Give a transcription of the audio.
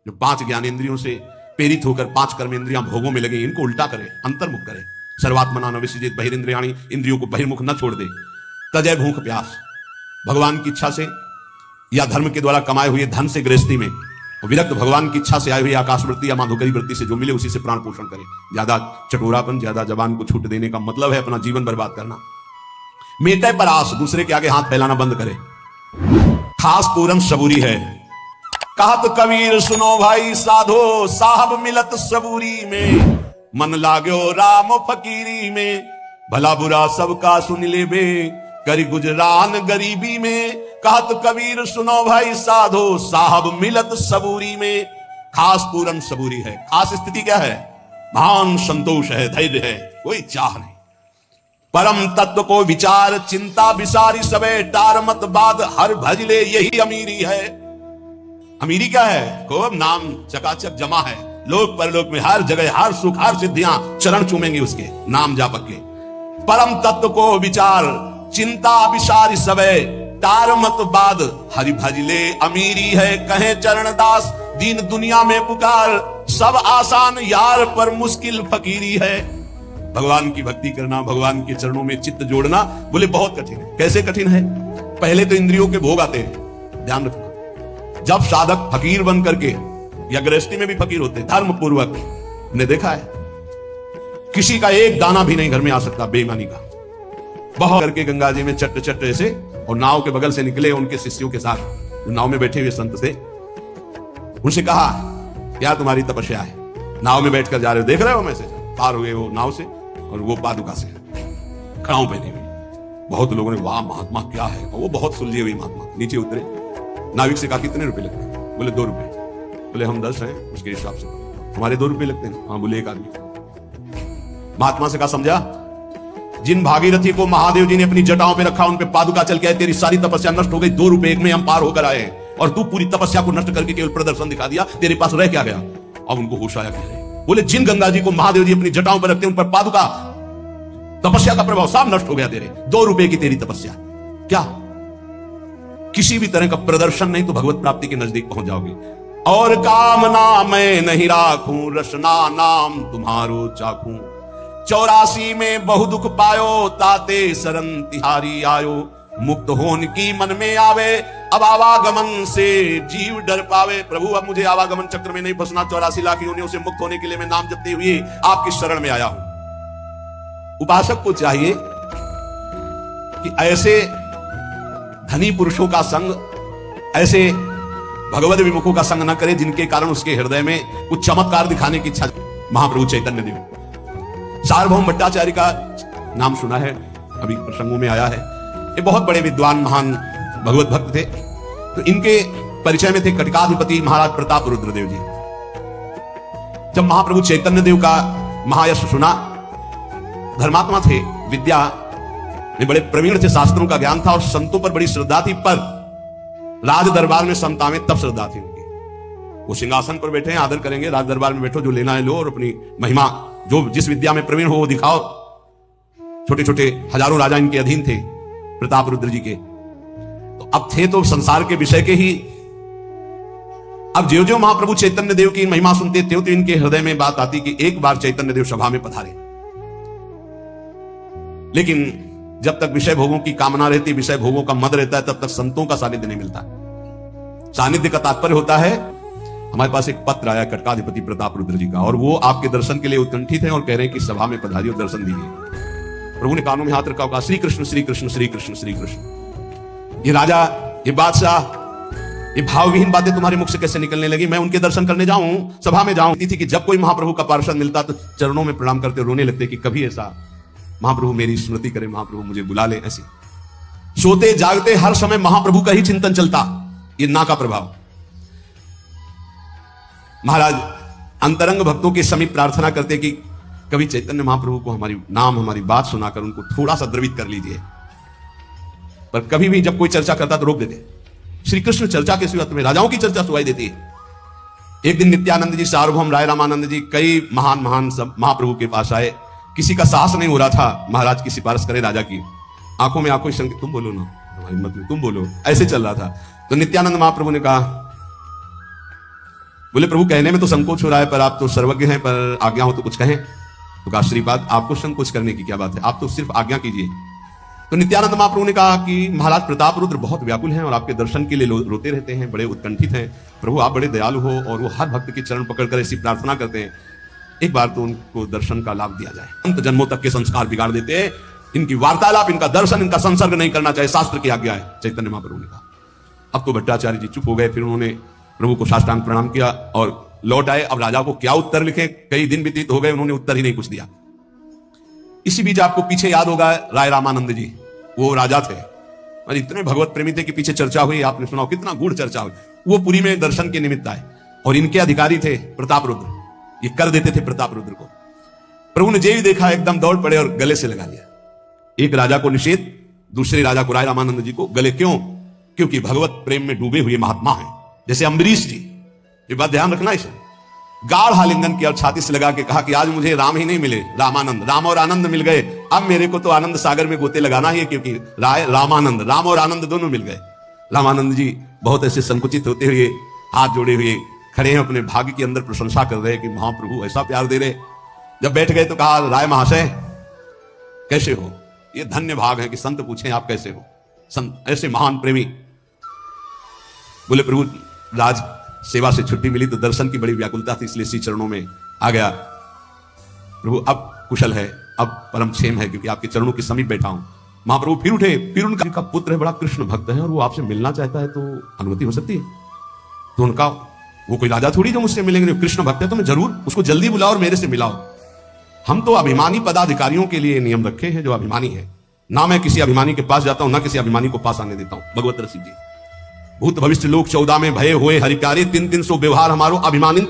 जो 5 ज्ञानेंद्रियों से प्रेरित होकर 5 कर्मेंद्रियां भोगों में लगे, इनको उल्टा करे, अंतर्मुख करे। सर्वात्मना न विसृजेत बहिरिंद्रियाणि, इंद्रियों को बहिर्मुख न छोड़ दे। तजय भूख प्यास, भगवान की इच्छा से या धर्म के द्वारा कमाए हुए धन से गृहस्थी में, विरक्त भगवान की इच्छा से आई हुई आकाशवृत्ति या माधुकरी वृत्ति से जो मिले उसी से प्राण पोषण करे। ज्यादा चटोरापन, ज्यादा जबान को छूट देने का मतलब है अपना जीवन बर्बाद करना। मेटे पर आस, दूसरे के आगे हाथ फैलाना बंद करे। खास पूरन सबूरी है, कहत कबीर सुनो भाई साधो, साहब मिलत सबूरी में, मन लाग्यो राम फकीरी में, भला बुरा सबका सुन ले बे, करी गुजरान गरीबी में। कहत कबीर सुनो भाई साधो, साहब मिलत सबूरी में। खास पूरन सबूरी है, खास स्थिति क्या है? भान संतोष है, धैर्य है, कोई चाह नहीं। परम तत्व को विचार, चिंता विसारी सबे, टार मत बाद हर भजले, यही अमीरी है। अमीरी क्या है? खूब नाम चकाचक जमा है, लोक परलोक में हर जगह हर सुख हर सिद्धियां चरण चूमेंगे उसके नाम जापक के। परम तत्व को विचार, चिंता विसारी सबे, टार मत बाद हरि भजले, अमीरी है। कहे चरणदास दीन दुनिया में पुकार, सब आसान यार पर मुश्किल फकीरी है। भगवान की भक्ति करना, भगवान के चरणों में चित्त जोड़ना, बोले बहुत कठिन है। कैसे कठिन है? पहले तो इंद्रियों के भोग आते हैं, ध्यान रखना। जब साधक फकीर बन करके, या गृहस्थी में भी फकीर होते हैं धर्म पूर्वक, ने देखा है किसी का एक दाना भी नहीं घर में आ सकता बेईमानी का। बहुत करके गंगा जी में चट्ट चट्ट ऐसे, और नाव के बगल से निकले उनके शिष्यों के साथ, जो नाव में बैठे हुए संत थे। उनसे कहा क्या तुम्हारी तपस्या है? नाव में बैठकर जा रहे हो, देख रहे हो मैसेज, पार हुए वो नाव से और वो पादुका से खड़ाऊ पहने हुए। बहुत लोगों ने वाह महात्मा क्या है, वो बहुत सुलझे हुई महात्मा। नीचे उतरे, नाविक से कहा कितने रुपए लगते हैं? बोले 2 रुपए। बोले हम 10 हैं, उसके हिसाब से हमारे 2 रुपए लगते हैं। हाँ, बोले एक आदमी। महात्मा से कहा समझा, जिन भागीरथी को महादेव जी ने अपनी जटाओं पे रखा, उन पे पादुका चल के आए, तेरी सारी तपस्या नष्ट हो गई। 2 रुपए एक में हम पार होकर आए, और तू पूरी तपस्या को नष्ट करके केवल प्रदर्शन दिखा दिया, तेरे पास रह क्या गया? अब उनको होश आया क्या? बोले जिन गंगा जी को महादेव जी अपनी जटाओं पर रखते हैं, उन पर पादुका, तपस्या का प्रभाव सब नष्ट हो गया तेरे। 2 रुपए की तेरी तपस्या, क्या किसी भी तरह का प्रदर्शन नहीं तो भगवत प्राप्ति के नजदीक पहुंच जाओगे। और कामना मैं नहीं राखूं, रसना नाम तुम्हारो चाखूं। 84 में बहु दुख पायो, ताते शरण तिहारी आयो। मुक्त होन की मन में आवे, अब आवागमन से जीव डर पावे। प्रभु अब मुझे आवागमन चक्र में नहीं फंसना, 84 लाख योनियों से मुक्त होने के लिए मैं नाम जपते हुए आपकी शरण में आया हूं। उपासक को चाहिए कि ऐसे धनी पुरुषों का संग, ऐसे भगवत विमुखों का संग न करे जिनके कारण उसके हृदय में कुछ चमत्कार दिखाने की इच्छा। महाप्रभु चैतन्य देव, सार्वभौम भट्टाचार्य का नाम सुना है, अभी प्रसंगों में आया है। ये बहुत बड़े विद्वान महान भगवत भक्त थे। तो इनके परिचय में थे कटकाधिपति महाराज प्रताप रुद्रदेव जी। जब महाप्रभु चैतन्य देव का महायश सुना, धर्मात्मा थे, विद्या में बड़े प्रवीण थे, शास्त्रों का ज्ञान था और संतों पर बड़ी श्रद्धा थी। पर राज दरबार में संत आवे तब श्रद्धा थी उनकी। वो सिंहासन पर बैठे हैं, आदर करेंगे, राज दरबार में बैठो, जो लेना है लो, और अपनी महिमा, जो जिस विद्या में प्रवीण हो वो दिखाओ। छोटे छोटे हजारों राजा इनके अधीन थे, प्रताप रुद्र जी के। तो अब थे तो संसार के विषय के ही। अब ज्यों ज्यों महाप्रभु चैतन्य देव की महिमा सुनते थे, तो इनके हृदय में बात आती कि एक बार चैतन्य देव सभा में पधारे। लेकिन जब तक विषय भोगों की कामना रहती, विषय भोगों का मद रहता है, तब तक संतों का सानिध्य नहीं मिलता। सानिध्य का तात्पर्य होता है, हमारे पास एक पत्र आया कटकाधिपति प्रताप रुद्र जी का, और वो आपके दर्शन के लिए उत्कंठित हैं और कह रहे हैं कि सभा में पधारिए और दर्शन दीजिए। प्रभु ने कानों में हाथ रखा, कहा श्री कृष्ण श्री कृष्ण श्री कृष्ण श्री कृष्ण। ये राजा, ये बादशाह, ये भावविहीन बातें तुम्हारे मुख से कैसे निकलने लगी? मैं उनके दर्शन करने जाऊं, सभा में जाऊं। थी कि जब कोई महाप्रभु का पार्षद मिलता तो चरणों में प्रणाम करते रोने लगते कि कभी ऐसा महाप्रभु मेरी स्मृति करे, महाप्रभु मुझे बुला ले। ऐसे सोते जागते हर समय महाप्रभु का ही चिंतन चलता। ये ना का प्रभाव। महाराज अंतरंग भक्तों के समीप प्रार्थना करते कि कभी चैतन्य महाप्रभु को हमारी नाम, हमारी बात सुनाकर उनको थोड़ा सा द्रवित कर लीजिए। पर कभी भी जब कोई चर्चा करता तो रोक देते। श्री कृष्ण चर्चा के सिवा तुम्हें राजाओं की चर्चा सुनाई देती है। एक दिन नित्यानंद जी, सार्वभौम राय रामानंद जी, कई महान सब महाप्रभु के पास आए। किसी का साहस नहीं हो रहा था महाराज की सिफारिश करे राजा की। आंखों में आंखों संग, तुम बोलो ना, हमारी हिम्मत में तुम बोलो, ऐसे चल रहा था। तो नित्यानंद महाप्रभु ने कहा बोले प्रभु कहने में तो संकोच हो रहा है, पर आप तो सर्वज्ञ हैं, पर आज्ञा हो तो कुछ कहें। तो कहा श्रीपाद आपको संकोच करने की क्या बात है, आप तो सिर्फ आज्ञा कीजिए। तो नित्यानंद महाप्रभु ने कहा कि महाराज प्रताप रुद्र बहुत व्याकुल हैं और आपके दर्शन के लिए रोते रहते हैं, बड़े उत्कंठित हैं। प्रभु आप बड़े दयालु हो और वो हर भक्त के चरण पकड़कर ऐसी प्रार्थना करते हैं, एक बार तो उनको दर्शन का लाभ दिया जाए। अंत जन्मों तक के संस्कार बिगाड़ देते हैं, इनकी वार्तालाप, इनका दर्शन, इनका संसर्ग नहीं करना चाहिए, शास्त्र की आज्ञा है। चैतन्य महाप्रभु ने कहा। अब तो भट्टाचार्य जी चुप हो गए। फिर उन्होंने प्रभु को साष्टांग प्रणाम किया और लौट आए। अब राजा को क्या उत्तर लिखें, कई दिन व्यतीत हो गए, उन्होंने उत्तर ही नहीं कुछ दिया। इसी बीच आपको पीछे याद होगा राय रामानंद जी, वो राजा थे और इतने भगवत प्रेमी थे कि पीछे चर्चा हुई, आपने सुना, कितना गूढ़ चर्चा हुई। वो पुरी में दर्शन के निमित्त आए और इनके अधिकारी थे प्रताप रुद्र, ये कर देते थे प्रताप रुद्र को। प्रभु ने जे ही देखा एकदम दौड़ पड़े और गले से लगा लिया। एक राजा को निषेध, दूसरे राजा को राय रामानंद जी को गले। क्यों? क्योंकि भगवत प्रेम में डूबे हुए महात्मा हैं, जैसे अम्बरीश जी। ये बात ध्यान रखना। इसे गाढ़ आलिंगन किया और छाती से लगा के कहा कि आज मुझे राम ही नहीं मिले, रामानंद, राम और आनंद मिल गए। अब मेरे को तो आनंद सागर में गोते लगाना ही है, क्योंकि रामानंद, राम और आनंद दोनों मिल गए। रामानंद जी बहुत ऐसे संकुचित होते हुए हाथ जोड़े हुए खड़े हैं, अपने भाग्य के अंदर प्रशंसा कर रहे हैं कि महाप्रभु ऐसा प्यार दे रहे। जब बैठ गए तो कहा राय महाशय कैसे हो? ये धन्य भाग है कि संत पूछें आप कैसे हो, संत ऐसे महान प्रेमी। बोले प्रभु राज सेवा से छुट्टी मिली तो दर्शन की बड़ी व्याकुलता थी, इसलिए श्री चरणों में आ गया। प्रभु अब कुशल है, अब परम क्षेम है, क्योंकि आपके चरणों के समीप बैठा हूं। महाप्रभु फिर उठे, फिर उनका पुत्र है, बड़ा कृष्ण भक्त है और वो आपसे मिलना चाहता है, तो अनुमति हो सकती है? तो उनका, वो कोई राजा थोड़ी जो मुझसे मिलेंगे, कृष्ण भक्त है तो मैं जरूर, उसको जल्दी बुलाओ और मेरे से मिलाओ। हम तो अभिमानी पदाधिकारियों के लिए नियम रखे हैं जो अभिमानी है। ना मैं किसी अभिमानी के पास जाता हूं, ना किसी अभिमानी को पास आने देता हूं। भगवत रसिक जी, भूत भविष्य लोक 14 में भय हुए हरिप्यारे, 300 व्यवहार हमारो अभिमानित